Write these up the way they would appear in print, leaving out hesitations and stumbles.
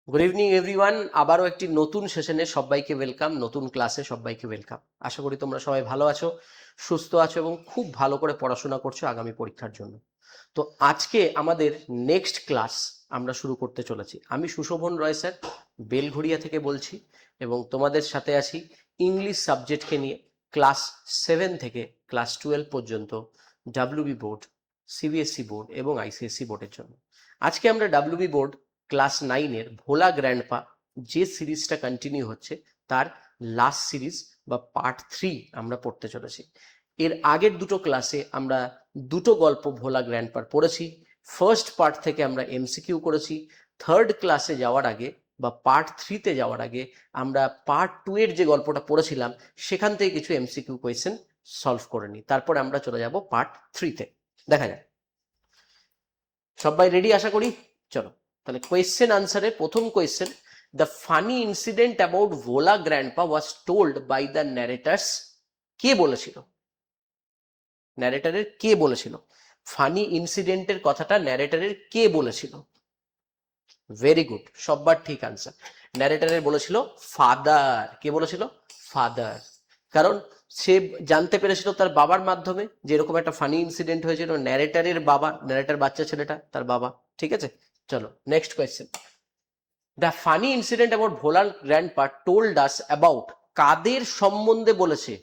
Good evening everyone. আবারও একটি নতুন সেশনে সবাইকে ওয়েলকাম, নতুন ক্লাসে সবাইকে ওয়েলকাম। আশা করি তোমরা সবাই ভালো আছো, সুস্থ আছো এবং খুব ভালো করে পড়াশোনা করছো আগামী পরীক্ষার জন্য। তো আজকে আমাদের নেক্সট ক্লাস আমরা শুরু করতে চলেছি। আমি সুশোভন রয় স্যার, বেলঘড়িয়া থেকে বলছি এবং তোমাদের সাথে আছি ইংলিশ সাবজেক্টকে নিয়ে ক্লাস 7 থেকে ক্লাস 12 পর্যন্ত ডাব্লিউবি বোর্ড, সিবিএসসি বোর্ড এবং আইসিএসসি বোর্ডের জন্য। আজকে আমরা ডাব্লিউবি বোর্ড ক্লাস 9-এর ভোলা গ্র্যান্ডপা যে সিরিজটা কন্টিনিউ হচ্ছে তার লাস্ট সিরিজ বা পার্ট 3 আমরা পড়তে চলেছি। এর আগের দুটো ক্লাসে আমরা দুটো গল্প ভোলা গ্র্যান্ডপার পড়েছি। ফার্স্ট পার্ট থেকে আমরা এমসিকিউ করেছি। থার্ড ক্লাসে যাওয়ার আগে বা পার্ট 3-তে যাওয়ার আগে আমরা পার্ট 2 এর যে গল্পটা পড়েছিলাম সেখান থেকে কিছু এমসিকিউ কোয়েশ্চেন সলভ করে নিই। তারপরে আমরা চলে যাব পার্ট 3-তে। দেখা যাক সবাই রেডি আশা করি। চলো তাহলে কোয়েশ্চেন আনসারে প্রথম question, the funny incident about Bhola grandpa was told by the narrators. কে বলেছিল? ন্যারেটারের কে বলেছিল? ফানি ইনসিডেন্টের কথাটা ন্যারেটারের কে বলেছিল? ভেরি গুড, সববার ঠিক আনসার। ন্যারেটারের বলেছিল ফাদার। কে বলেছিল? ফাদার। কারণ সে জানতে পেরেছিল তার বাবার মাধ্যমে যে এরকম একটা ফানি ইনসিডেন্ট হয়েছিল। ন্যারেটারের বাবা, ন্যারেটার বাচ্চা ছেলেটা তার বাবা। ঠিক আছে, চলো next question. The funny incident about ভোলার গ্র্যান্ডপা টোল্ড আস অ্যাবাউট। কাদের সম্বন্ধে বলেছে?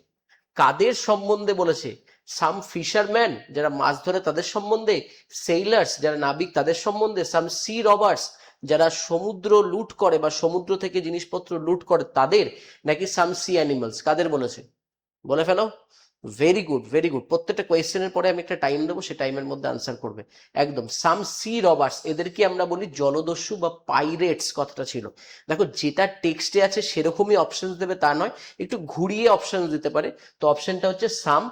কাদের সম্বন্ধে বলেছে? সাম ফিশারম্যান যারা মাছ ধরে তাদের সম্বন্ধে, সেইলার্স যারা নাবিক তাদের সম্বন্ধে, সাম সি রবার্স যারা সমুদ্র লুট করে বা সমুদ্র থেকে জিনিসপত্র লুট করে তাদের, নাকি সাম সি অ্যানিমালস? কাদের বলেছে? বলে ফেলো। Very good, very good. প্রত্যেকটা কোয়েশ্চেনের পরে আমি একটা টাইম দেবো, সেই টাইমের মধ্যে আনসার করবে একদম। সাম সি রবার্স, এদেরকে আমরা বলি জলদস্যু বা পাইরেটস। কথাটা ছিল, দেখো যেটা টেক্সটে আছে সেরকমই অপশন দেবে তা নয়, একটু ঘুরিয়ে অপশন দিতে পারে। তো অপশনটা হচ্ছে সাম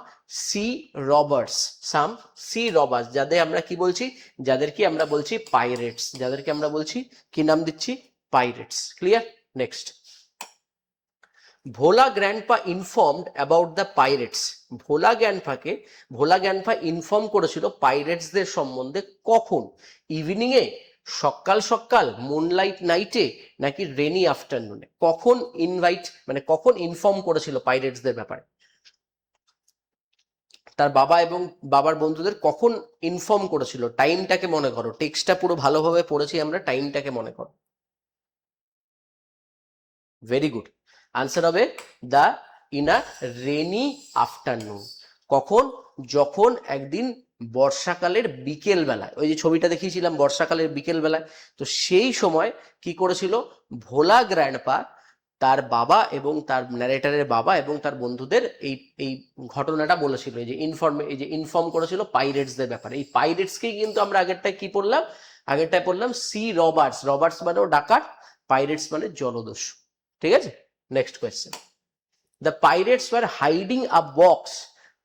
সি রবার্স। সাম সি রবার্স যাদের আমরা কি বলছি? যাদেরকে আমরা বলছি পাইরেটস। যাদেরকে আমরা বলছি কি নাম দিচ্ছি? Pirates. Clear? Next, Bhola grandpa informed about the pirates. Bhola grandpa inform করেছিল পাইরেটসদের সম্বন্ধে কখন? ইভিনিং এ, সকাল সকাল, মুনলাইট নাইটে, নাকি রেনি আফটারনুনে? কখন কখন ইনফর্ম করেছিল পাইরেটসদের ব্যাপারে? তার বাবা এবং বাবার বন্ধুদের কখন ইনফর্ম করেছিল? টাইমটাকে মনে করো, টেক্সটটা পুরো ভালোভাবে পড়েছি আমরা, টাইমটাকে মনে করো। ভেরি গুড, আনসার হবে the in a rainy afternoon. কখন? যখন একদিন বর্ষাকালের বিকেল বেলায়, ওই যে ছবিটা দেখিয়েছিলাম বর্ষাকালের বিকেল বেলায়, তো সেই সময় কি করেছিল ভোলা গ্র্যান্ডপা তার বাবা এবং তার ন্যারেটারের বাবা এবং তার বন্ধুদের এই এই ঘটনাটা বলেছিল, এই যে ইনফর্ম করেছিল পাইরেটসদের ব্যাপারে। এই পাইরেটসকেই কিন্তু আমরা আগেরটায় কি পড়লাম? আগেরটায় পড়লাম সি রবার্টস। রবার্টস মানেও ডাকাত, পাইরেটস মানে জলদস্যু। ঠিক আছে, next question. The pirates were hiding a box.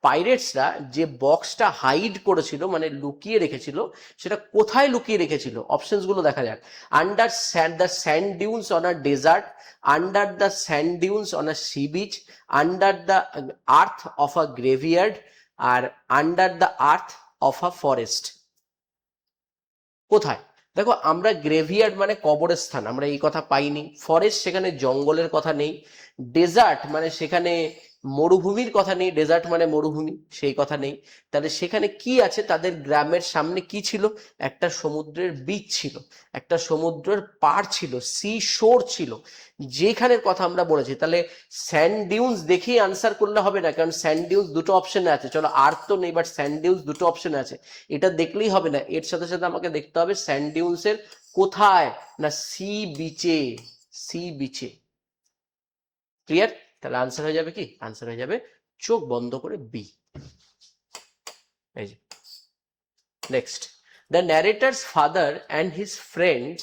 পাইরেটসরা যে বক্সটা হাইড করেছিল মানে লুকিয়ে রেখেছিল, সেটা কোথায় লুকিয়ে রেখেছিল? অপশনস গুলো দেখা যাক। Under the sand dunes on a desert, under the sand dunes on a sea beach, under the earth of a graveyard, আর under the earth of a forest. কোথায়? দেখো আমরা গ্রেভিয়ার্ড মানে কবরস্থান, আমরা এই কথা পাইনি। ফরেস্ট সেখানে জঙ্গলের কথা নেই। ডেজার্ট মানে সেখানে মরুভূমির কথা নেই, ডেজার্ট মানে মরুভূমি, সেই কথা নেই। তাহলে সেখানে কি আছে? তাদের গ্রামের সামনে কি ছিল? একটা সমুদ্রের বিচ ছিল, একটা সমুদ্রের পাড় ছিল, সি শোর ছিল, যেখানের কথা আমরা বলেছি। তাহলে স্যান্ড ডিউন্স দেখেই আনসার করলে হবে না, কারণ স্যান্ড ডিউন্স দুটো অপশনে আছে। চলো আর্থ তো নেই, বাট স্যান্ড ডিউন্স দুটো অপশনে আছে, এটা দেখলেই হবে না। এর সাথে সাথে আমাকে দেখতে হবে স্যান্ড ডিউন্সের কোথায়, না সি বিচে। সি বিচে। ক্লিয়ার? তাহলে আনসার হয়ে যাবে কি? আনসার হয়ে যাবে চোখ বন্ধ করে বি। এই যে next, the narrator's father and his friends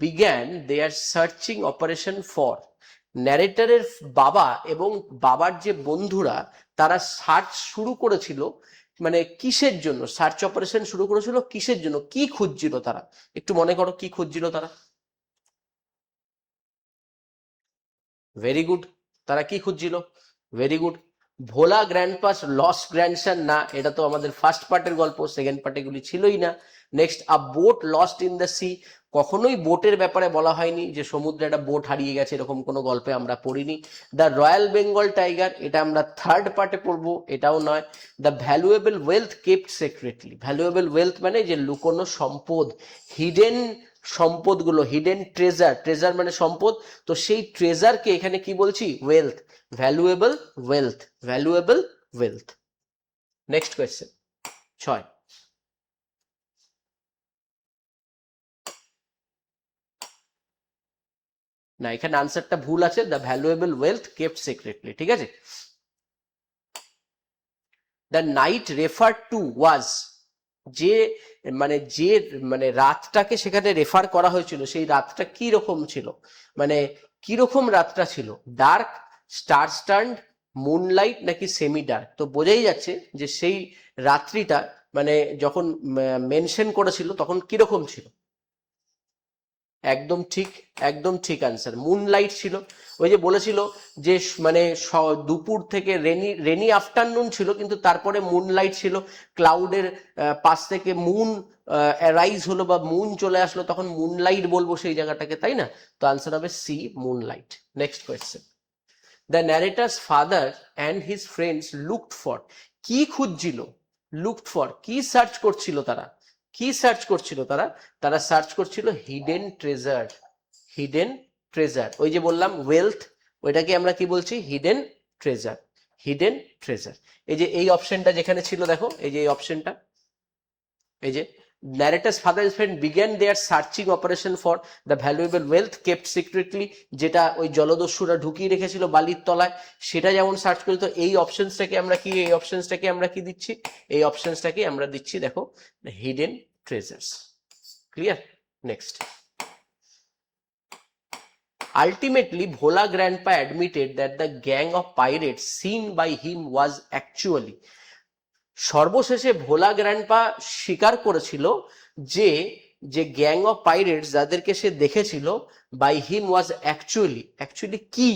began their searching operation for. ন্যারেটারের বাবা এবং বাবার যে বন্ধুরা তারা সার্চ শুরু করেছিল, মানে কিসের জন্য সার্চ অপারেশন শুরু করেছিল? কিসের জন্য? কি খুঁজছিল তারা? একটু মনে করো কি খুঁজছিল তারা। ভেরি গুড, তারা কি খুঁজছিল? ভেরি গুড, ভোলা গ্র্যান্ডপাস লস্ট গ্র্যান্ডসন না, এটা তো আমাদের ফার্স্ট পার্টের গল্প, সেকেন্ড পার্টে এগুলি ছিলই না। Next, a boat lost in the sea. কখনোই বোটের ব্যাপারে বলা হয়নি যে সমুদ্রে একটা বোট হারিয়ে গেছে, এরকম কোনো গল্পে আমরা পড়িনি। দ্য রয়্যাল বেঙ্গল টাইগার, এটা আমরা থার্ড পার্টে পড়বো, এটাও নয়। The valuable wealth kept secretly, valuable wealth মানে যে লুকোনো সম্পদ, হিডেন সম্পদগুলো, হিডেন ট্রেজার, ট্রেজার মানে সম্পদ, তো সেই ট্রেজারকে এখানে কি বলছি, wealth, valuable wealth, valuable wealth. Next question 6। না, এখানে আনসারটা ভুল আছে, the valuable wealth kept secretly, ঠিক আছে। দ্য নাইট রেফার টু ওয়াজ, যে মানে রাতটাকে সেখানে রেফার করা হয়েছিল, সেই রাতটা কি রকম ছিল, মানে কি রকম রাতটা ছিল, ডার্ক, স্টার স্টান্ড, মুনলাইট নাকি সেমি ডার্ক। তো বোঝাই যাচ্ছে যে সেই রাত্রিটা মানে যখন মেনশন করেছিল তখন কিরকম ছিল। একদম ঠিক, একদম ঠিক আনসার, মুনলাইট ছিল। ওই যে বলেছিল যে মানে দুপুর থেকে রেনি রেনি আফটারনুন ছিল, কিন্তু তারপরে মুনলাইট ছিল, ক্লাউডের পাশ থেকে মুন অ্যারাইজ হলো বা মুন চলে আসলো, তখন মুনলাইট বলবো সেই জায়গাটাকে, তাই না? তো আনসার হবে C, moonlight. Next question, the narrator's father and his friends looked for, কি খুঁজছিল, লুকড ফর কি সার্চ করছিল তারা, কি সার্চ করছিল তারা, তারা সার্চ করছিল হিডেন ট্রেজার, হিডেন ট্রেজার। ওই যে বললাম ওয়েলথ, ওইটাকে আমরা কি বলছি, হিডেন ট্রেজার, হিডেন ট্রেজার। এই যে এই অপশনটা যেখানে ছিল দেখো, এই যে এই অপশনটা, এই যে narrator's father and friend began their searching operation for the valuable wealth kept secretly, যেটা ওই জলদস্যুরা ঢুকিয়ে রেখেছিল বালির তলায়, সেটা যেমন সার্চ করি, তো এই অপশনসটাকে আমরা কি, এই অপশনসটাকে আমরা কি দিচ্ছি, এই অপশনসটাকে আমরা দিচ্ছি দেখো hidden treasures. Clear? Next, ultimately Bhola grandpa admitted that the gang of pirates seen by him was actually, সর্বশেষে ভোলা গ্র্যান্ডপা স্বীকার করেছিল যে যে গ্যাং অফ পাইরেটস যাদেরকে সে দেখেছিল, by him was actually, actually কি,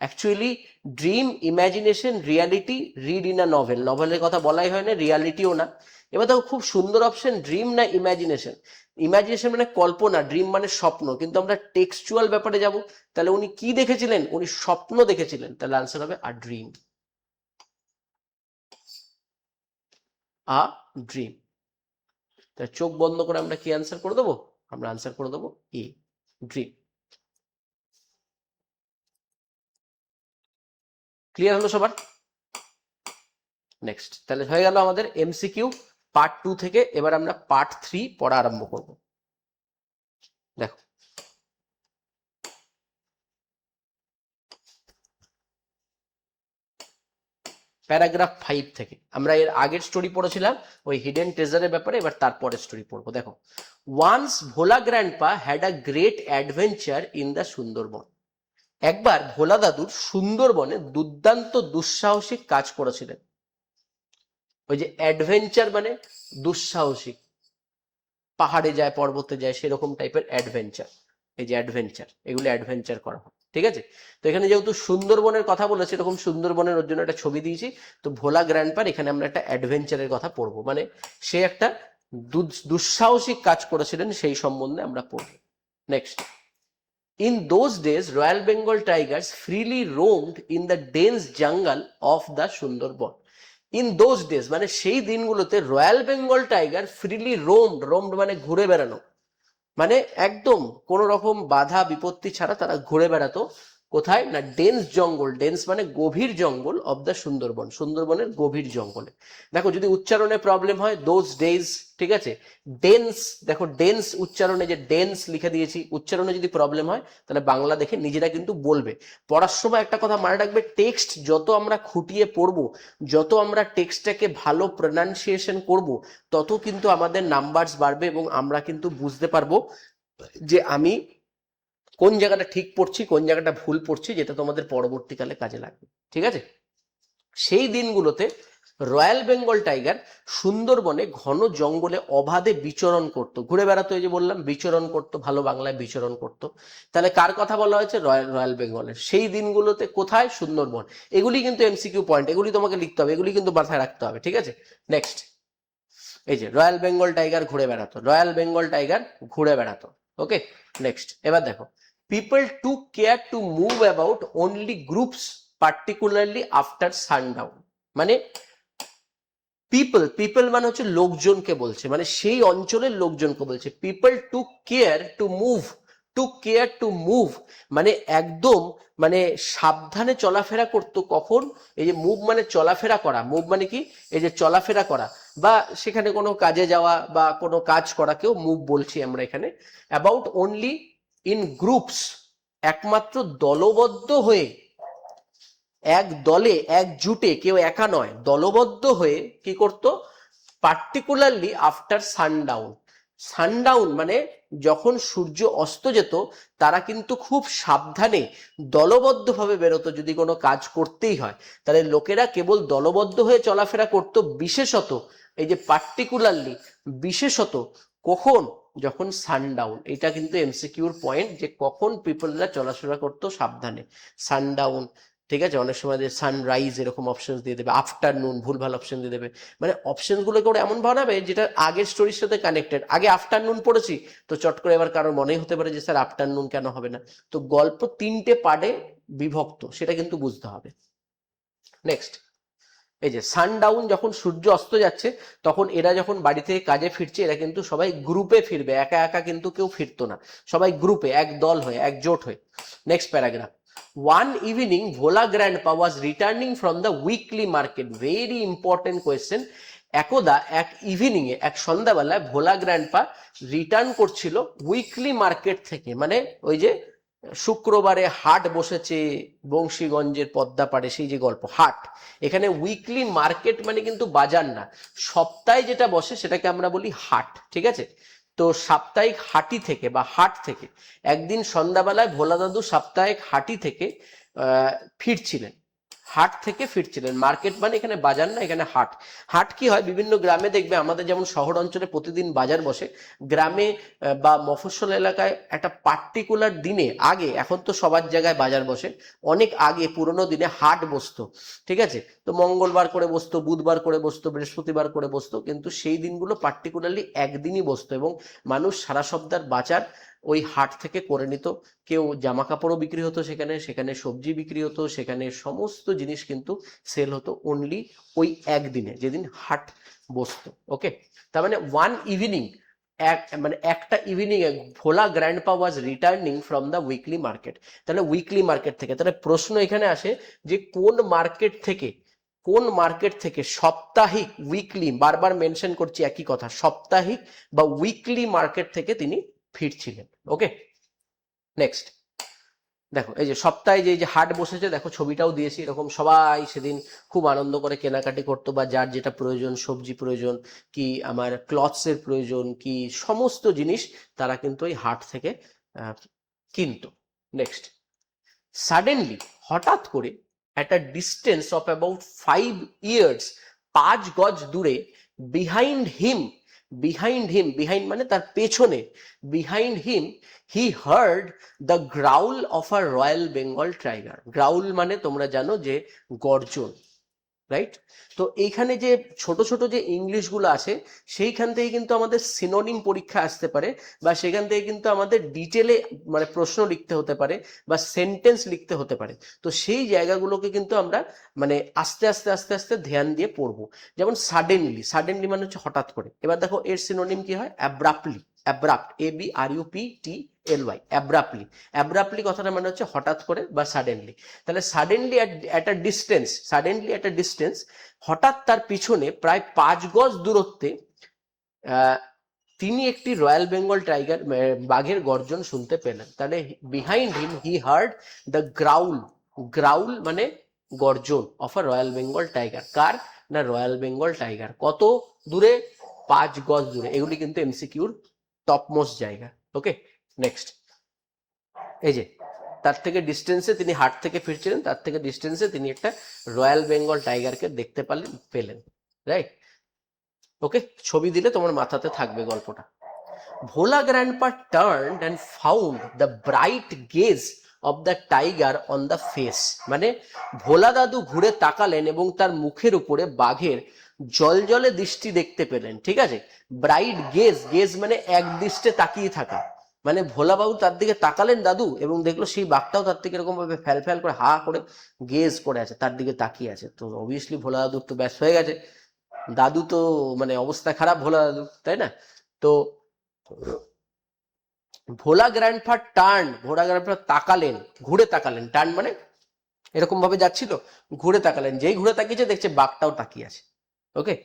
actually dream, imagination, reality, read in a novel, নভেলের কথা বলাই হয় না, রিয়ালিটিও না। এবার দেখো খুব সুন্দর অপশন, ড্রিম না ইমাজিনেশন, ইমাজিনেশন মানে কল্পনা, ড্রিম মানে স্বপ্ন, কিন্তু আমরা টেক্সচুয়াল ব্যাপারে যাব, তাহলে উনি কি দেখেছিলেন, উনি স্বপ্ন দেখেছিলেন, তাহলে আনসার হবে আ ড্রিম, আ ড্রিম। তাহলে চোখ বন্ধ করে আমরা কি আনসার করে দেবো, আমরা আনসার করে দেবো এ, ড্রিম। ক্লিয়ার হলো সবার? নেক্সট, তাহলে হয়ে গেল আমাদের এমসিকিউ পার্ট 2 থেকে। এবার আমরা পার্ট 3 পড়া আরম্ভ করব। দেখো, প্যারাগ্রাফ 5 থেকে আমরা এর আগের স্টোরি পড়েছিলাম ওই হিডেন ট্রেজারের ব্যাপারে, এবার তারপরে স্টোরি পড়বো। দেখো, once Bhola grandpa had a great adventure in the Sundarban, একবার ভোলা দাদুর সুন্দরবনে দুর্দান্ত দুঃসাহসিক কাজ করেছিলেন। ওই যে অ্যাডভেঞ্চার মানে দুঃসাহসিক, পাহাড়ে যায়, পর্বতে যায়, সেরকম টাইপের অ্যাডভেঞ্চার। এই যে অ্যাডভেঞ্চার, এগুলো অ্যাডভেঞ্চার করা হয়, ঠিক আছে? তো এখানে যেহেতু সুন্দরবনের কথা বলেছে, এরকম সুন্দরবনের ওর জন্য একটা ছবি দিয়েছি, তো ভোলা গ্র্যান্ডপার এখানে আমরা একটা অ্যাডভেঞ্চারের কথা পড়বো, মানে সে একটা দুঃসাহসিক কাজ করেছিলেন সেই সম্বন্ধে আমরা পড়বো। Next, in those days royal bengal tigers freely roamed in the dense jungle of the sundarban, in those days মানে সেই দিনগুলোতে royal Bengal tiger freely roamed, roamed মানে ঘুরে বেড়ানো, মানে একদম কোন রকম বাধা বিপত্তি ছাড়া তারা ঘুরে বেড়াতো। কোথায় না, ডেন্স জঙ্গল, ডেন্স মানে গভীর জঙ্গল, অব দ্য সুন্দরবন, সুন্দরবনের গভীর জঙ্গলে। দেখো যদি উচ্চারণে প্রবলেম হয়, দোজ ডেজ, ঠিক আছে, ডেন্স, দেখো ডেন্স উচ্চারণে যে ডেন্স লিখে দিয়েছি, উচ্চারণে যদি প্রবলেম হয় তাহলে বাংলা দেখে নিজেরা কিন্তু বলবে। পড়ার সময় একটা কথা মনে রাখবে, টেক্সট যত আমরা খুঁটিয়ে পড়বো, যত আমরা টেক্সটটাকে ভালো প্রনাউন্সিয়েশন করব, তত কিন্তু আমাদের নাম্বারস বাড়বে এবং আমরা কিন্তু বুঝতে পারবো যে আমি কোন জায়গাটা ঠিক পড়ছি, কোন জায়গাটা ভুল পড়ছি, যেটা তোমাদের পরবর্তীকালে কাজে লাগবে, ঠিক আছে? সেই দিনগুলোতে রয়্যাল বেঙ্গল টাইগার সুন্দরবনে ঘন জঙ্গলে অবাধে বিচরণ করত, ঘুরে বেড়াতো, এই যে বললাম বিচরণ করতো, ভালো বাংলায় বিচরণ করতো। তাহলে কার কথা বলা হয়েছে, রয়্যাল বেঙ্গলের। সেই দিনগুলোতে কোথায়, সুন্দরবন। এগুলি কিন্তু এমসিকিউ পয়েন্ট, এগুলি তোমাকে লিখতে হবে, এগুলি কিন্তু মাথায় রাখতে হবে, ঠিক আছে? নেক্সট, এই যে রয়্যাল বেঙ্গল টাইগার ঘুরে বেড়াতো, রয়্যাল বেঙ্গল টাইগার ঘুরে বেড়াতো। ওকে, নেক্সট এবার দেখো, people to care to move about only groups particularly after sundown. মানে পিপল মানে হচ্ছে লোকজনকে বলছে, মানে সেই অঞ্চলের লোকজনকে বলছে। People to care to move, to care to move মানে একদম মানে সাবধানে চলাফেরা করতো। কখন? এই যে মুভ মানে চলাফেরা করা, মুভ মানে কি, এই যে চলাফেরা করা বা সেখানে কোনো কাজে যাওয়া বা কোনো কাজ করাকেও মুভ বলছি আমরা এখানে। অ্যাবাউট অনলি ইন গ্রুপস, একমাত্র দলবদ্ধ হয়ে, এক দলে একজুটে, কেউ একা নয়, দলবদ্ধ হয়ে কি করতো? Particularly after sundown. সানডাউন মানে যখন সূর্য অস্ত যেত, তারা কিন্তু খুব সাবধানে দলবদ্ধভাবে বেরোতো। যদি কোনো কাজ করতেই হয় তাহলে লোকেরা কেবল দলবদ্ধ হয়ে চলাফেরা করতো, বিশেষত এই যে পার্টিকুলারলি, বিশেষত কখন? যখন সানডাউন। এটা কিন্তু এমসিকিউর পয়েন্ট, যে কখন পিপলরা চলাফেরা করতো সাবধানে। সানডাউন, ঠিক আছে, অনেক সময় সানরাইজ এরকম অপশন দিয়ে দেবে, আফটারনুন ভুলভাল অপশন দিয়ে দেবে। মানে অপশনগুলো করে এমন বানাবে যেটা আগের স্টোরির সাথে কানেক্টেড। আগে আফটারনুন পড়েছি তো চট করে এবার কারোর মনেই হতে পারে যে স্যার আফটারনুন কেন হবে না। তো গল্প 3টে পার্টে বিভক্ত, সেটা কিন্তু বুঝতে হবে। নেক্সট, এই যে সানডাউন, যখন সূর্য অস্ত যাচ্ছে তখন এরা যখন বাড়ি থেকে কাজে ফিরছে, এরা কিন্তু সবাই গ্রুপে ফিরবে, একা একা কিন্তু কেউ ফিরতো না, সবাই গ্রুপে, এক দল হয়ে, একজোট হয়ে। Next paragraph, one evening Bhola grandpa was returning from the weekly market. Very important question. একদা এক ইভিনিং এ, এক সন্ধ্যাবেলায় ভোলা গ্র্যান্ডপা রিটার্ন করছিল উইকলি মার্কেট থেকে। মানে ওই যে শুক্রবারে হাট বসেছে বংশীগঞ্জের পদ্মাপাড়ে, সেই যে গল্প হাট। এখানে উইকলি মার্কেট মানে কিন্তু বাজার না, সপ্তাহে যেটা বসে সেটাকে আমরা বলি হাট, ঠিক আছে। তো সাপ্তাহিক হাটি থেকে বা হাট থেকে একদিন সন্ধ্যাবেলায় ভোলা দাদু সাপ্তাহিক হাটি থেকে ফিরছিলেন, হাট থেকে ফিরছিলেন। মার্কেট মানে এখানে বাজার না, এখানে হাট। হাট কি হয়, বিভিন্ন গ্রামে দেখবে, আমাদের যেমন শহর অঞ্চলে প্রতিদিন বাজার বসে, গ্রামে বা মফস্বল এলাকায় একটা পার্টিকুলার দিনে, আগে, এখন তো সবার জায়গায় বাজার বসে, অনেক আগে পুরোনো দিনে হাট বসতো, ঠিক আছে। তো মঙ্গলবার করে বসতো, বুধবার করে বসতো, বৃহস্পতিবার করে বসতো, কিন্তু সেই দিনগুলো পার্টিকুলারলি একদিনই বসতো এবং মানুষ সারা সপ্তাহের বাজার ওই হাট থেকে করে নিত। কেউ জামা কাপড়ও বিক্রি হতো সেখানে, সেখানে সবজি বিক্রি হতো, সেখানে সমস্ত জিনিস কিন্তু সেল হতো অনলি ওই একদিনে, যেদিন হাট বসতো। ওকে, তার মানে ওয়ান ইভিনিং, মানে একটা evening A Bhola grandpa was returning from the weekly market. তাহলে উইকলি মার্কেট থেকে, তাহলে প্রশ্ন এখানে আসে যে কোন মার্কেট থেকে, কোন মার্কেট থেকে, সাপ্তাহিক, উইকলি, বারবার মেনশন করছি একই কথা, সাপ্তাহিক বা উইকলি মার্কেট থেকে তিনি ফিরছিলেন। ওকে, নেক্সট দেখো, এই যে সপ্তাহে যে হাট বসেছে, দেখো ছবিটাও দিয়েছি, এরকম সবাই সেদিন খুব আনন্দ করে কেনাকাটি করতো, বা যার যেটা প্রয়োজন, সবজি প্রয়োজন কি আমার ক্লথসের প্রয়োজন কি, সমস্ত জিনিস তারা কিন্তু এই হাট থেকে কিনতো। নেক্সট, সাডেনলি, হঠাৎ করে, at a distance of about 5 years, 5 গজ দূরে, বিহাইন্ড হিম, বিহাইন্ড মানে তার পেছনে, behind him, he heard the growl of a royal Bengal tiger. Growl মানে তোমরা জানো যে গর্জন, রাইট। তো এইখানে যে ছোট ছোট যে ইংলিশগুলো আছে, সেইখান থেকে কিন্তু আমাদের সিনোনিম পরীক্ষা আসতে পারে, বা সেখান থেকে কিন্তু আমাদের ডিটেলে মানে প্রশ্ন লিখতে হতে পারে বা সেন্টেন্স লিখতে হতে পারে। তো সেই জায়গাগুলোকে কিন্তু আমরা মানে আস্তে আস্তে আস্তে আস্তে ধ্যান দিয়ে পড়বো। যেমন সাডেনলি, সাডেনলি মানে হচ্ছে হঠাৎ করে। এবার দেখো এর সিনোনিম কি হয়, abruptly, abrupt, ABRUPTLY, abruptly. Abruptly কথাটা মানে হচ্ছে হঠাৎ করে বা সাডেনলি। তাহলে suddenly at a distance, suddenly at a distance, হঠাৎ তার পিছনে প্রায় 5 গজ দূরত্বে তিনি একটি রয়্যাল বেঙ্গল টাইগার, বাঘের গর্জন শুনতে পেলেন। তাহলে behind him he heard the growl, growl মানে গর্জন, of a royal Bengal tiger. কার না, রয়্যাল বেঙ্গল টাইগার। কত দূরে, 5 গজ দূরে। এগুলি কিন্তু এমসিকিউর টপমোস্ট জায়গা। ওকে, নেক্সট, এই যে তার থেকে ডিস্টেন্সে, তিনি হাট থেকে ফিরছিলেন, তার থেকে ডিস্টেন্সে তিনি একটা রয়্যাল বেঙ্গল টাইগারকে দেখতে পেলেন, রাইট। ওকে, ছবি দিলে তোমার মাথাতে থাকবে গল্পটা। Bhola grandpa turned and found the bright gaze of the tiger on the face. মানে ভোলা দাদু ঘুরে তাকালেন এবং তার মুখের উপরে বাঘের জলজলে দৃষ্টি দেখতে পেলেন, ঠিক আছে। ব্রাইট গেজ, গেজ মানে এক দৃষ্টে তাকিয়ে থাকা, মানে ভোলাবাবু তার দিকে তাকালেন দাদু, এবং দেখলো সেই বাঘটাও তার দিকে এরকম ভাবে ফ্যাল ফ্যাল করে হা করে গেজ করে আছে, তার দিকে তাকিয়ে আছে। তো অবভিয়াসলি ভোলা দাদুর তো ব্যাস হয়ে গেছে, দাদু তো মানে অবস্থা খারাপ ভোলা দাদু, তাই না? তো ভোলা গ্র্যান্ডফা টার্ন, ভোলা গ্র্যান্ডফা তাকালেন, ঘুরে তাকালেন, টার্ন মানে এরকম ভাবে যাচ্ছিল, ঘুরে তাকালেন, যেই ঘুরে তাকিয়েছে দেখছে বাঘটাও তাকিয়ে আছে। ওকে,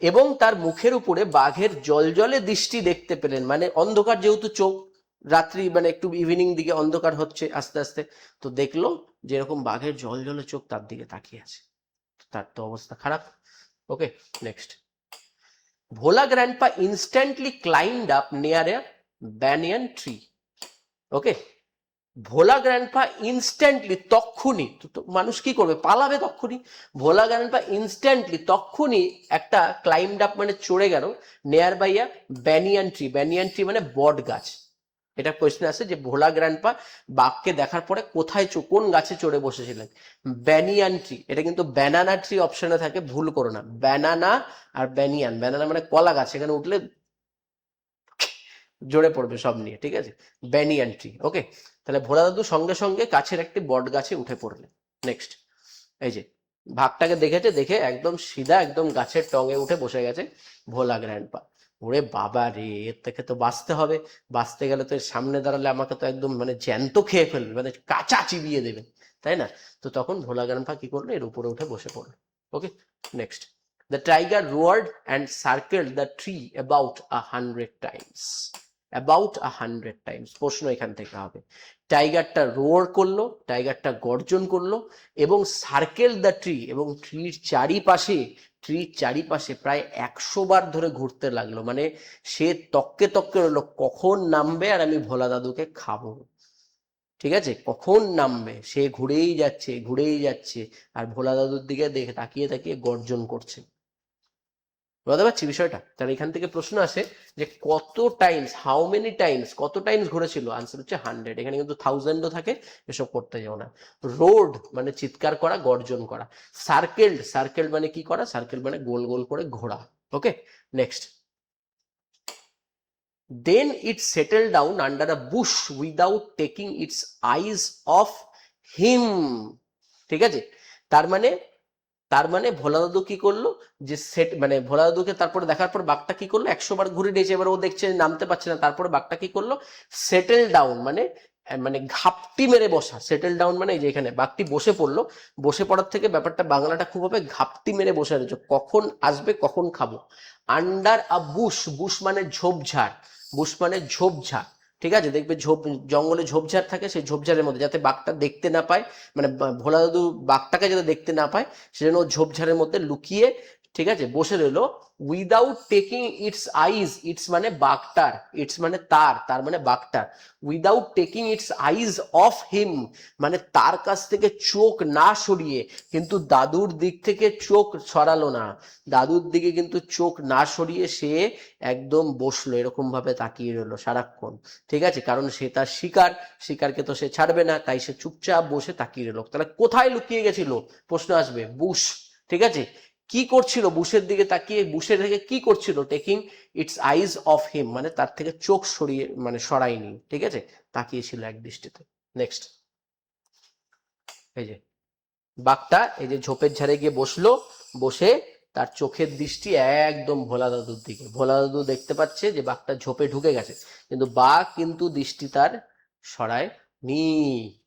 এবং তার মুখের উপরে বাঘের জলজলে দৃষ্টি দেখতে পেলেন, মানে অন্ধকার যেহেতু চোখ, রাত্রি মানে একটু ইভিনিং দিকে অন্ধকার হচ্ছে আস্তে আস্তে, তো দেখলো যে এরকম বাঘের জলজলে চোখ তার দিকে তাকিয়ে আছে, তার তো অবস্থা খারাপ। Okay, next. Bhola grandpa instantly climbed up near a banyan tree. Okay, Bhola grandpa instantly, তক্ষুনি, মানুষ কি করবে, পালাবে তক্ষুনি। ভোলা গ্র্যান্ডপা ইনস্ট্যান্টলি, তক্ষুনি একটা ক্লাইম্বড আপ মানে চড়ে গেল near by a banyan tree. Banyan tree মানে বট গাছ। এটা কোয়েশ্চেন আছে যে ভোলা গ্র্যান্ডপা বাঘকে দেখার পরে কোথায় কোন গাছে চড়ে বসেছিলেন? Banyan tree. এটা কিন্তু ব্যানানা ট্রি অপশনে থাকে, ভুল করো না। ব্যানানা আর ব্যানিয়ান, ব্যানানা মানে কলা গাছ, এখানে উঠলে জোরে পড়বে সব নিয়ে, ঠিক আছে? Banyan tree. ওকে, তাহলে ভোলা দাদু সঙ্গে সঙ্গে কাছের একটি বট গাছে উঠে পড়লেন। নেক্সট, এই যে ভাগটাকে দেখেছে, দেখে একদম সিধা একদম গাছের টঙে উঠে বসে গেছে ভোলা গ্র্যান্ডপা। ওরে বাবা রে, এর থেকে তো বাঁচতে হবে, বাঁচতে গেলে তো এর সামনে দাঁড়ালে আমাকে তো একদম মানে জ্যান্ত খেয়ে ফেলবে, মানে কাঁচা চিবিয়ে দেবে, তাই না? তো তখন ভোলা গ্র্যান্ডপা কি করলো, এর উপরে উঠে বসে পড়লো। ওকে, next. The tiger roared and circled the tree about 100 times. About 100 times. প্রশ্ন এখান থেকে হবে, টাইগারটা রোয়ার করলো, টাইগারটা গর্জন করলো, এবং সার্কেল দ্য ট্রি, এবং ট্রির চারিপাশে প্রায় 100 বার ধরে ঘুরতে লাগলো। মানে সে তককে তককে রইলো কখন নামবে আর আমি ভোলা দাদুকে খাবো, ঠিক আছে? কখন নামবে, সে ঘুরেই যাচ্ছে ঘুরেই যাচ্ছে, আর ভোলা দাদুর দিকে দেখে তাকিয়ে তাকিয়ে গর্জন করছে। বুঝতে পারছি বিষয়টা? তাহলে এখান থেকে প্রশ্ন আসে যে কত টাইমস, হাউ মেনি টাইমস, কত টাইমস ঘুরেছিল? আনসার হচ্ছে 100। এখানে কিন্তু 1000ও থাকে, এসব করতে যাও না। রোড মানে চিৎকার করা, গর্জন করা। সার্কেলড, সার্কেল মানে কি করা? সার্কেল মানে গোল গোল করে ঘোরা। Okay, next. Then it settle down under a bush without taking its eyes off him. ঠিক আছে, তার মানে ভোলা দাদু কি করলো, যে সেট মানে ভোলা দাদুকে তারপরে দেখার পর বাঘটা কি করলো, 100 বার ঘুরে দিয়েছে, এবার ও দেখছে নামতে পারছে না, তারপরে বাঘটা কি করলো, সেটেল ডাউন মানে মানে ঘাপটি মেরে বসা। সেটেল ডাউন মানে এই যে এখানে বাঘটি বসে পড়লো, বসে পড়ার থেকে ব্যাপারটা বাংলাটা খুব হবে ঘাপটি মেরে বসে রয়েছে, কখন আসবে কখন খাবো। আন্ডার আ বুশ, বুশ মানে ঝোপঝাড়, বুশ মানে ঝোপঝাড়, ঠিক আছে? দেখবে জঙ্গলে ঝোপঝাড় থাকে, সেই ঝোপঝাড়ের মধ্যে, যাতে বাঘটা দেখতে না পায়, মানে ভোলা দাদু বাঘটাকে যাতে দেখতে না পায় সেজন্য ঝোপঝাড়ের মধ্যে লুকিয়ে, ঠিক আছে, বসে রইলো। Without taking its eyes, its মানে বাঘটার, ইটস মানে তার মানে বাঘটার। Without taking its eyes off him মানে তার কাছ থেকে চোখ না সরিয়ে, কিন্তু দাদুর দিক থেকে চোখ সরালো না, দাদুর দিকে কিন্তু চোখ না সরিয়ে সে একদম বসলো, এরকম ভাবে তাকিয়ে রইলো সারাক্ষণ, ঠিক আছে? কারণ সে তার শিকারকে তো সে ছাড়বে না, তাই সে চুপচাপ বসে তাকিয়ে রইলো। তাহলে কোথায় লুকিয়ে গেছিল? প্রশ্ন আসবে, বুশ, ঠিক আছে? কি করছিল বুশের দিকে তাকিয়ে, বুশের থেকে কি করছিল? Taking its eyes off him মানে তার থেকে চোখ সরিয়ে মানে সরায়নি, ঠিক আছে, তাকিয়েছিল এক দৃষ্টিতে। নেক্সট, এই যে বাঘটা এই যে ঝোপের ঝাড়ে গিয়ে বসলো, বসে তার চোখের দৃষ্টি একদম ভোলা দাদুর দিকে। ভোলা দাদু দেখতে পাচ্ছে যে বাঘটা ঝোপে ঢুকে গেছে, কিন্তু বাঘ কিন্তু দৃষ্টি তার সরায় নি,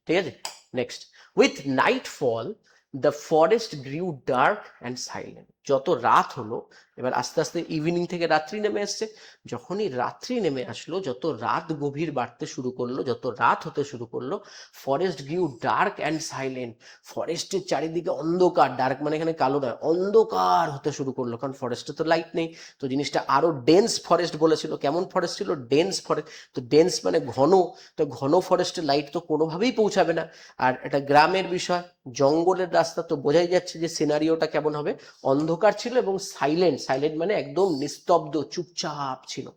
ঠিক আছে? Next, with nightfall the forest grew dark and silent. যত রাত হলো, এবার আস্তে আস্তে ইভিনিং থেকে রাত্রি নেমে আসছে, যখনই রাত্রি নেমে আসলো, যত রাত গভীর বাড়তে শুরু করলো, যত রাত হতে শুরু করলো, forest grew dark and silent, ফরেস্টের চারিদিকে অন্ধকার, ডার্ক মানে এখানে কালো নয়, অন্ধকার হতে শুরু করলো, কারণ ফরেস্টে তো লাইট নেই, তো জিনিসটা আরো ডেন্স ফরেস্ট বলেছিল। কেমন ফরেস্ট ছিল? Dense forest. তো ডেন্স মানে ঘন, তো ঘন ফরেস্টে লাইট তো কোনোভাবেই পৌঁছাবে না, আর এটা গ্রামের বিষয়, জঙ্গলের রাস্তা, তো বোঝাই যাচ্ছে যে সিনারিওটা কেমন হবে, অন্ধকার ছিল, এবং সাইলেন্ট, সাইলেন্ট মানে একদম নিস্তব্ধ, চুপচাপ ছিল।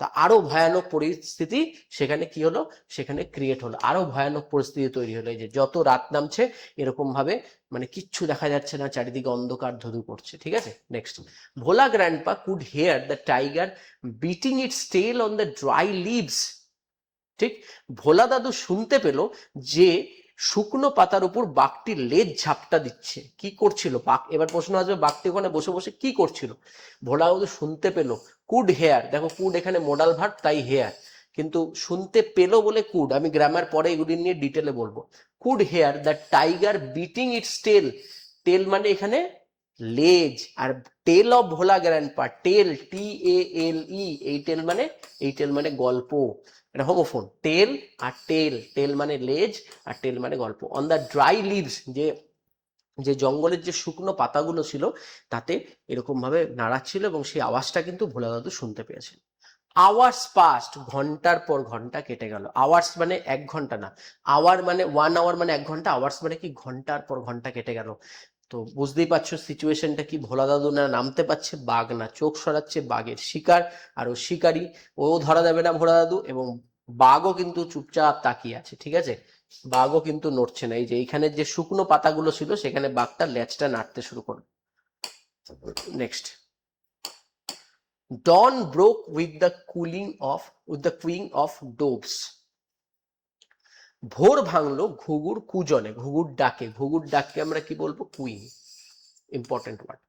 তা আরো ভয়ানক পরিস্থিতি সেখানে কি হলো, সেখানে ক্রিয়েট হলো, আরো ভয়ানক পরিস্থিতি তৈরি হলো। এই যে যত রাত নামছে এরকম ভাবে মানে কিচ্ছু দেখা যাচ্ছে না, চারিদিকে অন্ধকার ধুধু করছে, ঠিক আছে? Next, Bhola grandpa could hear the tiger beating its tail on the dry leaves ঠিক। ভোলা দাদু শুনতে পেল যে শুকনো পাতার উপর বাঘটি লেজ ঝাপটা দিচ্ছে। কি করছিল বাঘ? এবার প্রশ্ন আসবে, বাঘটি ওখানে বসে বসে কি করছিল? ভোলা দাদু শুনতে পেল, কুড হেয়ার, দেখো কুড এখানে মোডাল ভার্ব, তাই হেয়ার, কিন্তু শুনতে পেল বলে কুড। আমি গ্রামার পরে এগুলি নিয়ে ডিটেলে বলবো। Could hear the tiger beating its tail. Tail মানে এখানে লেজ, আর tail of Bhola grandpa, tale, TALE, এই টেল মানে গল্প, এটা হোমোফোন। টেল আর টেল, টেল মানে লেজ আর টেল মানে গল্প। অন দ্য ড্রাই লিভস, যে যে জঙ্গলের যে শুকনো পাতাগুলো ছিল তাতে এরকম ভাবে নাড়াচ্ছিল, এবং সেই আওয়াজটা কিন্তু ভোলা দাদু শুনতে পেয়েছিল। আওয়ার্স পাস্ট, ঘন্টার পর ঘন্টা কেটে গেল। আওয়ার্স মানে 1 ঘন্টা না, আওয়ার মানে 1 আওয়ার মানে 1 ঘন্টা, আওয়ার্স মানে কি ঘন্টার পর ঘন্টা কেটে গেল। তো বুঝতেই পারছো সিচুয়েশনটা কি, ভোলা দাদু না নামতে পারছে, বাঘ না চোখ সরাচ্ছে, বাঘের শিকার আর ও শিকারী, ও ধরা যাবে না ভোলা দাদু, এবং বাঘও কিন্তু চুপচাপ তাকিয়ে আছে, ঠিক আছে, বাঘও কিন্তু নড়ছে না। এই যে এইখানে যে শুকনো পাতাগুলো ছিল সেখানে বাঘটা লেজটা নাড়তে শুরু করলো। Next, dawn broke with the cooing of doves. ভোর ভাঙলো ঘুঘুর কুজনে, ঘুঘুর ডাকে, ঘুঘুর ডাককে আমরা কি বলবো? Cooing, important word.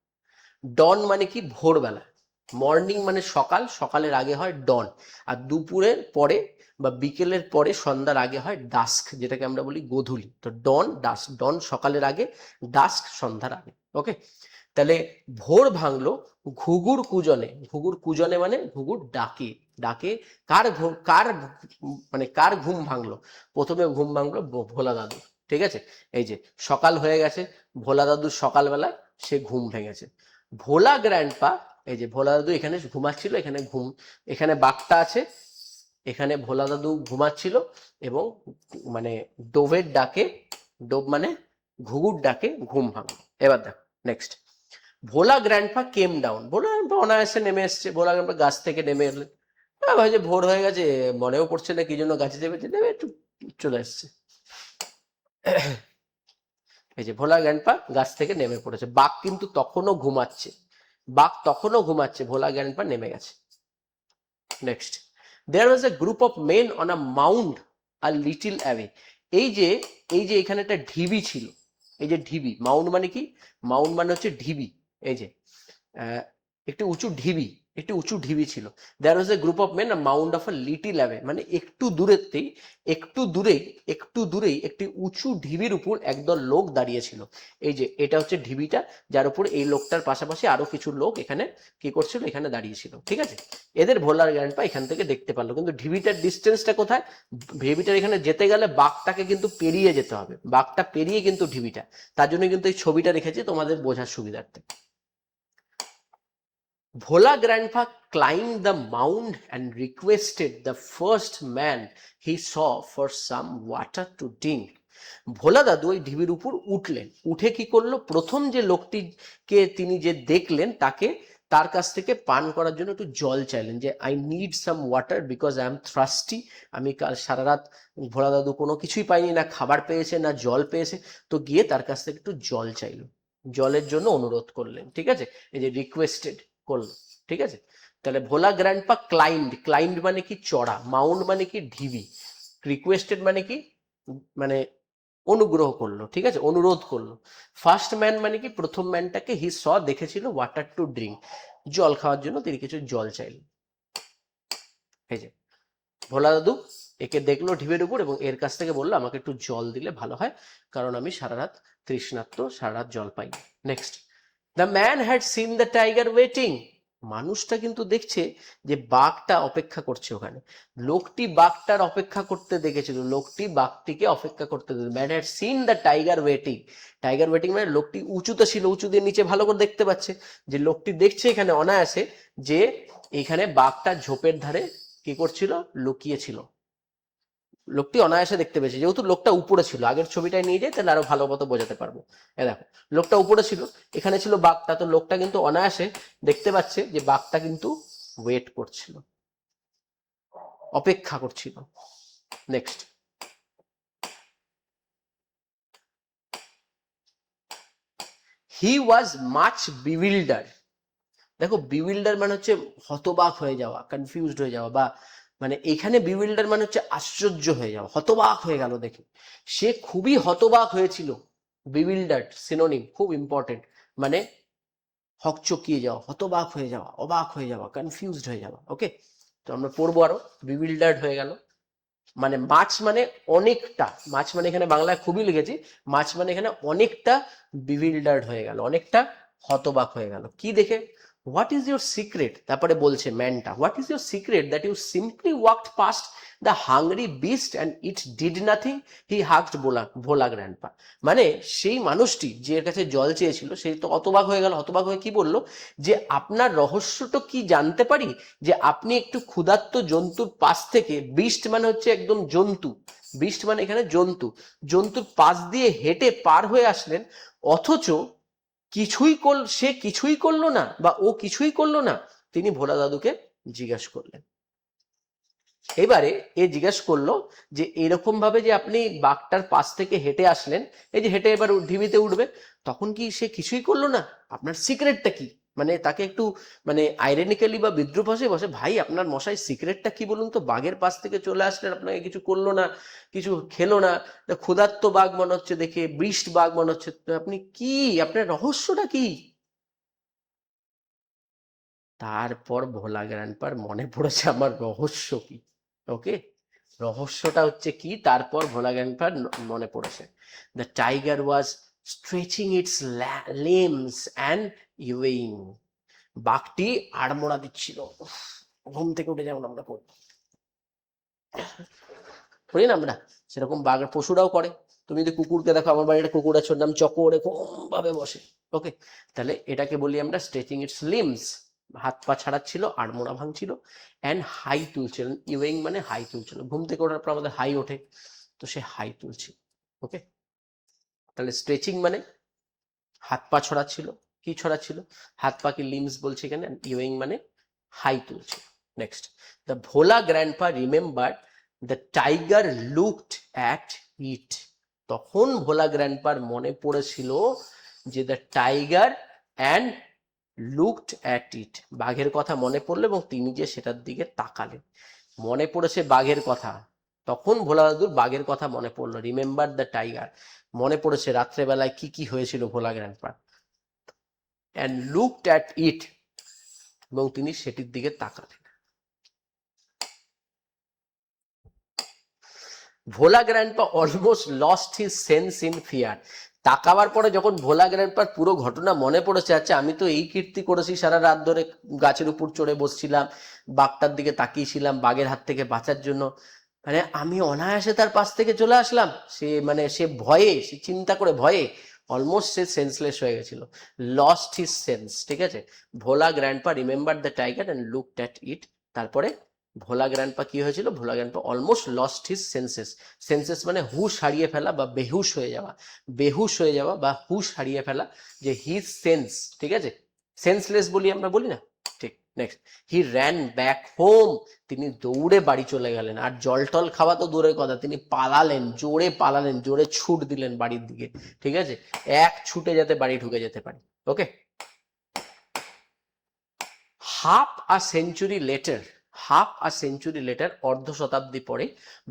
ডন মানে কি? ভোরবেলা। মর্নিং মানে সকাল, সকালের আগে হয় ডন, আর দুপুরের পরে বা বিকেলের পরে সন্ধ্যার আগে হয় ডাস্ক, যেটাকে আমরা বলি গোধূলি। তো ডন, ডাস্ক, ডন সকালের আগে, ডাস্ক সন্ধ্যার আগে। ওকে, তাহলে ভোর ভাঙলো ঘুঘুর কুজনে, ঘুঘুর কুজনে মানে ঘুঘুর ডাকে, ডাকে কার ঘুম ভাঙলো? প্রথমে ঘুম ভাঙলো ভোলা দাদু, ঠিক আছে। এই যে সকাল হয়ে গেছে, ভোলা দাদুর সকালবেলা সে ঘুম ভেঙেছে। ভোলা গ্র্যান্ডপা, এই যে ভোলা দাদু এখানে ঘুমাচ্ছিল, এখানে বাঘটা আছে, এখানে ভোলা দাদু ঘুমাচ্ছিল, এবং মানে ডোভের ডাকে, ডোভ মানে ঘুঘুর ডাকে ঘুম ভাঙলো। এবার দেখো next, Bhola grandpa came down, ভোলা গ্র্যান্ডপা অনায়াসে নেমে এসছে, ভোলা গ্র্যান্ডপা গাছ থেকে নেমে এলেন। ভাই যে ভোর হয়ে গেছে, মনেও পড়ছে না কি জন্য গাছে চেপেছে, নেমে একটু চলে এসছে। এই যে ভোলা গ্র্যান্ডপা গাছ থেকে নেমে পড়েছে, বাঘ কিন্তু তখনও ঘুমাচ্ছে, বাঘ তখনও ঘুমাচ্ছে, ভোলা গ্র্যান্ডপা নেমে গেছে। Next, there was a group of men on a mound a little away. এই যে এখানে একটা ঢিবি ছিল, এই যে ঢিবি, মাউন্ড মানে কি? মাউন্ড মানে হচ্ছে ঢিবি। এই যে একটি উঁচু ঢিবি, একটি উঁচু ঢিবি ছিল। There was a group of men, mound of a little away, মানে একটু দূরেই একটি উঁচু ঢিবির উপর একদল লোক দাঁড়িয়ে ছিল। এই যে এটা হচ্ছে ঢিবিটা, যার উপর এই লোকটার পাশাপাশি আরো কিছু লোক এখানে কি করছিল? এখানে দাঁড়িয়েছিল, ঠিক আছে। এদের ভোলার গ্র্যান্ডপা এখান থেকে দেখতে পারলো, কিন্তু ঢিবিটার ডিস্টেন্সটা কোথায়? ঢিবিটার এখানে যেতে গেলে বাঘটাকে কিন্তু পেরিয়ে যেতে হবে, বাঘটা পেরিয়ে কিন্তু ঢিবিটা, তার জন্য কিন্তু এই ছবিটা রেখেছি তোমাদের বোঝার সুবিধার্থে। Bhola grandpa climbed the mound and requested the first man he saw for some water to drink. ভোলা দাদু ওই ঢিবির উপর উঠলেন, উঠে কি করলো? প্রথম যে লোকটিকে তিনি যে দেখলেন তাকে, তার কাছ থেকে পান করার জন্য একটু জল চাইলেন, যে I need some water because I am thirsty. আমি কাল সারা রাত, ভোলা দাদু কোনো কিছুই পাইনি, না খাবার পেয়েছে না জল পেয়েছে, তো গিয়ে তার কাছ থেকে একটু জল চাইলো, জলের জন্য অনুরোধ করলেন, ঠিক আছে। এই যে রিকোয়েস্টেড করলো, ঠিক আছে। তাহলে ভোলা গ্র্যান্ডপা ক্লাইম্ড মানে কি? চড়া। মাউন্ট মানে কি? ঢিবি। রিকোয়েস্টেড মানে কি? মানে অনুগ্রহ করলো, ঠিক আছে, অনুরোধ করলো। ফার্স্ট ম্যান মানে কি? প্রথম ম্যানটাকে হি স দেখেছিল, ওয়াটার টু ড্রিঙ্ক, জল খাওয়ার জন্য তিনি কিছু জল চাইলেন। এই যে ভোলা দাদু একে দেখলো ঢিবের উপর, এবং এর কাছ থেকে বললো আমাকে একটু জল দিলে ভালো হয়, কারণ আমি সারা রাত তৃষ্ণার্ত, সারা রাত জল পাই। Next, the man had seen the tiger waiting. মানুষটা কিন্তু দেখছে যে বাঘটা অপেক্ষা করছে ওখানে, লোকটি বাঘটার অপেক্ষা করতে দেখেছিল, লোকটি বাঘটিকে অপেক্ষা করতে, man had seen the tiger waiting. Tiger waiting মানে লোকটি উঁচুতে ছিল, উঁচু দিয়ে নিচে ভালো করে দেখতে পাচ্ছে, যে লোকটি দেখছে এখানে অনায়াসে যে এখানে বাঘটা ঝোপের ধারে কি করছিল? লুকিয়ে ছিল। লোকটি অনায়াসে দেখতে পেয়েছে, যেহেতু লোকটা উপরে ছিল, আগের ছবিটায় নিয়ে যাই তাহলে আরো ভালো মতো বোঝাতে পারবো। দেখো লোকটা উপরে ছিল, এখানে ছিল বাঘটা, তো লোকটা কিন্তু অনায়াসে দেখতে পাচ্ছে যে বাঘটা কিন্তু ওয়েট করছিল, অপেক্ষা করছিল। Next, he was much bewildered. দেখো বিউইল্ডার মানে হচ্ছে হতবাক হয়ে যাওয়া, কনফিউজড হয়ে যাওয়া, বা মানে এখানে বিউইল্ডার মানে হচ্ছে আশ্চর্য হয়ে যাওয়া, হতবাক হয়ে গেল দেখে, সে খুবই হতবাক হয়েছিল। বিউইল্ডার্ড সিনোনিম, খুব ইম্পর্টেন্ট, মানে হকচকিয়ে যাওয়া, হতবাক হয়ে যাওয়া, অবাক হয়ে যাওয়া, কনফিউজড হয়ে যাওয়া। ওকে, তো আমরা পড়বো আরো। বিউইল্ডার্ড হয়ে গেল মানে মাছ মানে অনেকটা, মাছ মানে এখানে বাংলায় খুবই লিখেছি, মাছ মানে এখানে অনেকটা বিউইল্ডার্ড হয়ে গেল, অনেকটা হতবাক হয়ে গেল কি দেখে। হোয়াট ইজ ইউর সিক্রেট, তারপরে বলছে ম্যানটা, what is your secret that you simply walked past the hungry beast and it did nothing, he hugged Bhola grandpa. মানে সেই মানুষটি যে এর কাছে জল চেয়েছিল সেই তো হতবাক হয়ে গেল, হতবাক হয়ে কি বললো যে আপনার রহস্যটা কি জানতে পারি, যে আপনি একটু ক্ষুধার্ত জন্তুর পাশ থেকে, বিস্ট মানে হচ্ছে একদম জন্তু, বিস্ট মানে এখানে জন্তু, জন্তুর পাশ দিয়ে হেঁটে পার হয়ে আসলেন, অথচ সে কিছুই করলো না বা ও কিছুই করলো না। তিনি ভোলা দাদুকে জিজ্ঞাসা করলেন। এবারে এ জিজ্ঞাসা করলো যে এরকম ভাবে যে আপনি বাঘটার পাশ থেকে হেঁটে আসলেন, এই যে হেঁটে এবার ঢিবিতে উঠবে, তখন কি সে কিছুই করলো না? আপনার সিক্রেটটা কি? মানে তাকে একটু মানে আইরনিক্যালি বা বিদ্রুপ ভাষায় বসে, ভাই আপনার মশাই সিক্রেটটা কি বলুন তো, বাঘের পাশ থেকে চলে আসলেন, আপনাকে কিছু করলো না, কিছু খেলো না, ক্ষুধার্ত বাঘ মনে হচ্ছে দেখে, বৃষ্ট বাঘ মনে হচ্ছে, তো আপনি কি, আপনার রহস্যটা কি? তারপর ভোলা গ্র্যান্ডপার মনে পড়েছে আমার রহস্য কি। ওকে, রহস্যটা হচ্ছে কি, তারপর ভোলা গ্র্যান্ডপার মনে পড়েছে। The tiger was stretching its limbs and yawning. বাঘটি আড়মোড়া দিচ্ছিল। ঘুম থেকে উঠে যেমন আমরা করি না আমরা, সেরকম বাঘ পশুরাও করে। তুমি যদি কুকুরকে দেখো, আমার বাড়িতে কুকুর আছে, ওর নাম চকো, এরকম ভাবে বসে। ওকে, তাহলে এটাকে বলি আমরা স্ট্রেচিং ইটস লিমস, হাত পা ছাড়াচ্ছিল, আড়মোড়া ভাঙছিল, অ্যান্ড হাই তুলছিল, ইউইং মানে হাই তুলছিল, ঘুম থেকে ওঠার পর আমাদের হাই ওঠে, তো সে হাই তুলছিল। ওকে, তাহলে স্ট্রেচিং মানে হাত পা ছড়াচ্ছিল, কি ছড়াচ্ছিল, হাত পা কি লিমস বলছে এখানে, ইউইং মানে হাই তুলছিল। Next, the Bhola grandpa remember the tiger looked at ইট। তখন ভোলা গ্র্যান্ডপার মনে পড়েছিল যে the tiger and looked at ইট, বাঘের কথা মনে পড়লো এবং তিনি যে সেটার দিকে তাকালেন। মনে পড়েছে বাঘের কথা, তখন ভোলা দাদুর বাঘের কথা মনে পড়লো, রিমেম্বার দ্য টাইগার, মনে পড়েছে রাত্রেবেলায় কি কি হয়েছিল ভোলা গ্র্যান্ডপার, অ্যান্ড লুকড অ্যাট ইট, এবং তিনি সেটির দিকে তাকালেন। Bhola grandpa almost lost his sense in fear. তাকাবার পরে যখন ভোলা গ্র্যান্ডপার পুরো ঘটনা মনে পড়েছে, আচ্ছা আমি তো এই কীর্তি করেছি, সারা রাত ধরে গাছের উপর চড়ে বসছিলাম, বাঘটার দিকে তাকিয়েছিলাম বাঘের হাত থেকে বাঁচার জন্য, মানে আমি অনায়াসে তার পাশ থেকে চলে আসলাম, সে মানে সে ভয়ে, সে চিন্তা করে ভয়ে অলমোস্ট সে সেন্সলেস হয়ে গেছিল, লস্ট হিজ সেন্স। ঠিক আছে, Bhola grandpa remember the tiger and looked at it, তারপরে ভোলা গ্র্যান্ডপা কি হয়েছিল, Bhola grandpa almost lost his senses, senses মানে হুশ হারিয়ে ফেলা বা বেহুশ হয়ে যাওয়া, বেহুশ হয়ে যাওয়া বা হুশ হারিয়ে ফেলা, যে হিজ সেন্স, ঠিক আছে, সেন্সলেস বলি আমরা, বলি না, ঠিক। Next, he ran back home, তিনি দৌড়ে বাড়ি চলে গেলেন, আর জল টল খাওয়া তো দূরের কথা, তিনি পালালেন, জোরে পালালেন, জোরে ছুট দিলেন বাড়ির দিকে, ঠিক আছে, এক ছুটে যাতে বাড়ি ঢুকে যেতে পারে। Okay, half a century later, অর্ধ শতাব্দী পরে,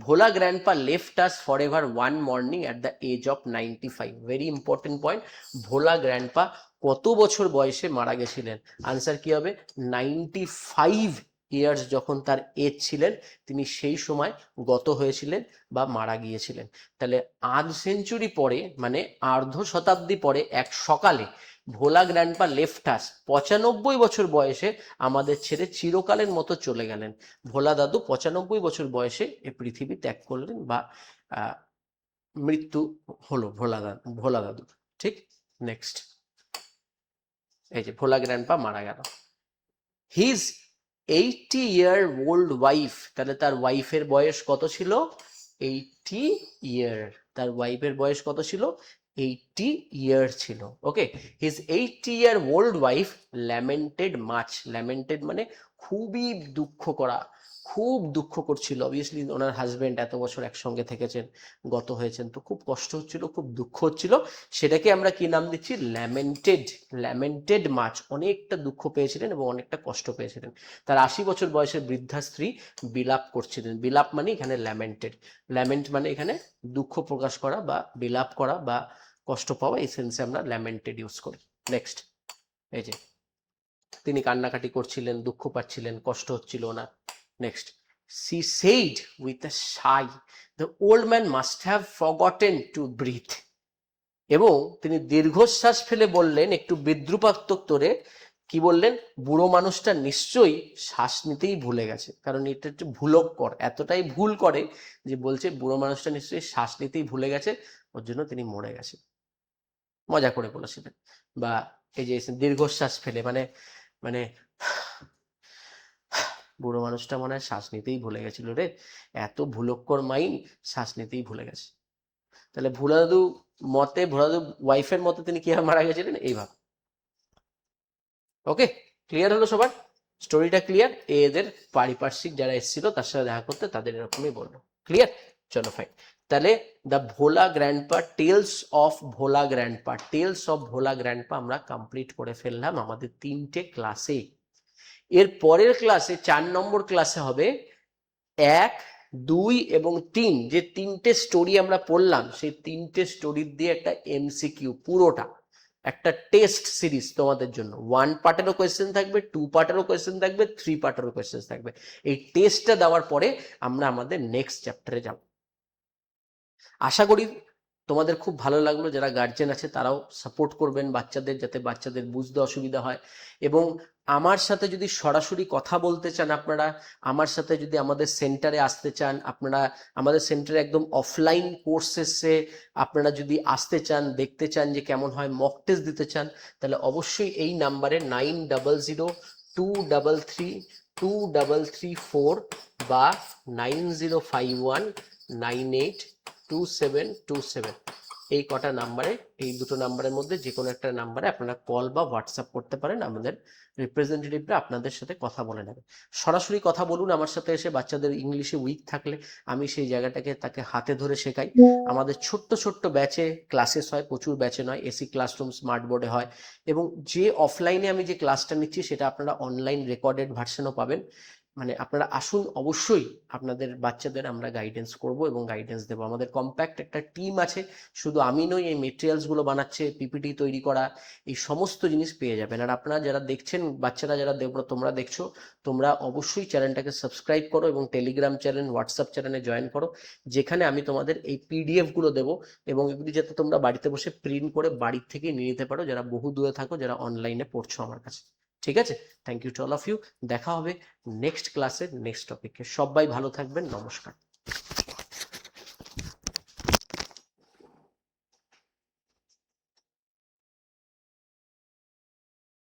Bhola grandpa left us for ever one morning at the age of 95। Very important point, Bhola grandpa কত বছর বয়সে মারা গেছিলেন? আনসার কি হবে? 95 ইয়ার্স যখন তার এজ ছিলেন, তিনি সেই সময় গত হয়েছিলেন বা মারা গিয়েছিলেন। তাহলে আধ সেঞ্চুরি পরে, মানে অর্ধ শতাব্দী পরে এক সকালে ভোলা গ্র্যান্ডপা লেফট আস, 95 বছর বয়সে আমাদের ছেড়ে চিরকালের মতো চলে গেলেন। ভোলা দাদু 95 বছর বয়সে এ পৃথিবী ত্যাগ করলেন বা মৃত্যু হলো ভোলা দাদু। ঠিক, নেক্সট, এই যে ভোলা গ্র্যান্ডপা মারা গেল। হিজ 80-year-old ওয়াইফ, তাহলে তার ওয়াইফের বয়স কত ছিল? 80 ইয়ার। তার ওয়াইফের বয়স কত ছিল? 80 ইয়ার ছিল। ওকে, হিজ 80-year-old ওয়াইফ ল্যামেন্টেড মাচ, ল্যামেন্টেড মানে খুবই দুঃখ করা, খুব দুঃখ করছিল। অবভিয়াসলি ওনার হাজবেন্ড এত বছর একসঙ্গে থেকেছেন, গত হয়েছেন, তো খুব কষ্ট হচ্ছিল, খুব দুঃখ হচ্ছিল। সেটাকে আমরা কি নাম দিচ্ছি? ল্যামেন্টেড। ল্যামেন্টেড মাচ, অনেকটা দুঃখ পেয়েছিলেন এবং অনেকটা কষ্ট পেয়েছিলেন। তার 80 বছর বয়সের বৃদ্ধা স্ত্রী বিলাপ করছিলেন। বিলাপ মানে এখানে ল্যামেন্টেড, ল্যামেন্ট মানে এখানে দুঃখ প্রকাশ করা বা বিলাপ করা বা কষ্ট পাওয়া, এই সেন্সে আমরা ল্যামেন্টেড ইউজ করি। নেক্সট, এই যে তিনি কান্নাকাটি করছিলেন, দুঃখ পাচ্ছিলেন, কষ্ট হচ্ছিল ওনার। Next, she said with a sigh the old man must have forgotten to breathe। এবং তিনি দীর্ঘশ্বাস ফেলে বললেন একটু বিদ্রুপাত্মক তোরে, কি বললেন? বুড়ো মানুষটা নিশ্চয়ই শ্বাস নিতেই ভুলে গেছে। কারণ এটা একটু ভুলক্কর, এতটাই ভুল করে যে বলছে বুড়ো মানুষটা নিশ্চয়ই শ্বাস নিতেই ভুলে গেছে, ওর জন্য তিনি মরে গেছেন। মজা করে বলেছিলেন। বা এই যে দীর্ঘশ্বাস ফেলে, মানে মানে বুড়ো মানুষটা মনে হয় শ্বাস নিতেই ভুলে গেছিল রে, এত ভুলক্কর মাইন্ড, শ্বাস নিতেই ভুলে গেছে। তাহলে ভোলা দাদু মতে, ভোলা দাদু ওয়াইফের মতে তিনি কিভাবে মারা গেছিলেন? এইভাবে। ওকে, ক্লিয়ার হলো সবার? স্টোরিটা ক্লিয়ার? এদের পারিপার্শ্বিক যারা এসেছিল তার সাথে দেখা করতে, তাদের এরকমই বললো। ক্লিয়ার? চলো ফাইন। তাহলে the Bhola grandpa, tales of Bhola grandpa, tales of Bhola grandpa আমরা কমপ্লিট করে ফেললাম আমাদের 3টে ক্লাসে। এর পরের ক্লাসে 4 নম্বর ক্লাসে হবে 1, 2 এবং 3, যে 3টে স্টোরি আমরা পড়লাম, সেই 3টে স্টোরির দিয়ে একটা এমসিকিউ, পুরোটা একটা টেস্ট সিরিজ তোমাদের জন্য। 1 পার্টেরও কোয়েশ্চেন থাকবে, 2 পার্টেরও কোয়েশ্চেন থাকবে, 3 পার্টেরও কোয়েশ্চেন থাকবে। এই টেস্টটা দেওয়ার পরে আমরা আমাদের নেক্সট চ্যাপ্টারে যাব। আশা করি তোমাদের খুব ভালো লাগলো। যারা গার্জেন আছে তারাও সাপোর্ট করবেন বাচ্চাদের, যাতে বাচ্চাদের বুঝতে অসুবিধা হয়। এবং আমার সাথে যদি সরাসরি কথা বলতে চান আপনারা, আমার সাথে যদি আমাদের সেন্টারে আসতে চান আপনারা, আমাদের সেন্টারে একদম অফলাইন কোর্সেসে আপনারা যদি আসতে চান, দেখতে চান যে কেমন হয়, মক টেস্ট দিতে চান, তাহলে অবশ্যই এই নাম্বারে 9002332334 বা 9051982727, এই কটা নাম্বারে, এই দুটো নাম্বারের মধ্যে যে কোনো একটা নাম্বারে আপনারা কল বা হোয়াটসঅ্যাপ করতে পারেন। আমাদের রিপ্রেজেন্টেটিভরা আপনাদের সাথে কথা বলে নেবে। সরাসরি কথা বলুন আমার সাথে এসে। বাচ্চাদের ইংলিশে উইক থাকলে আমি সেই জায়গাটাকে তাকে হাতে ধরে শেখাই। আমাদের ছোট্ট ছোট্ট ব্যাচে ক্লাসেস হয়, প্রচুর ব্যাচে নয়, এসি ক্লাসরুম স্মার্ট বোর্ডে হয়। এবং যে অফলাইনে আমি যে ক্লাসটা নিচ্ছি সেটা আপনারা অনলাইন রেকর্ডেড ভার্সনও পাবেন। মানে আপনারা আসুন, অবশ্যই আপনাদের বাচ্চাদের আমরা গাইডেন্স করব এবং গাইডেন্স দেবো। আমাদের কম্প্যাক্ট একটা টিম আছে, শুধু আমি নই, এই মেটেরিয়ালসগুলো বানাচ্ছে, পিপিটি তৈরি করা, এই সমস্ত জিনিস পেয়ে যাবেন। আর আপনারা যারা দেখছেন, বাচ্চারা যারা তোমরা দেখছো, তোমরা অবশ্যই চ্যানেলটাকে সাবস্ক্রাইব করো এবং টেলিগ্রাম চ্যানেল, হোয়াটসঅ্যাপ চ্যানেলে জয়েন করো, যেখানে আমি তোমাদের এই পিডিএফগুলো দেবো এবং এগুলি যাতে তোমরা বাড়িতে বসে প্রিন্ট করে বাড়ির থেকে নিয়ে নিতে পারো, যারা বহু দূরে থাকো, যারা অনলাইনে পড়ছো আমার কাছে। ঠিক আছে? Thank you to all of you. দেখা হবে নেক্সট ক্লাসে, নেক্সট টপিকে। সবাই ভালো থাকবেন, নমস্কার।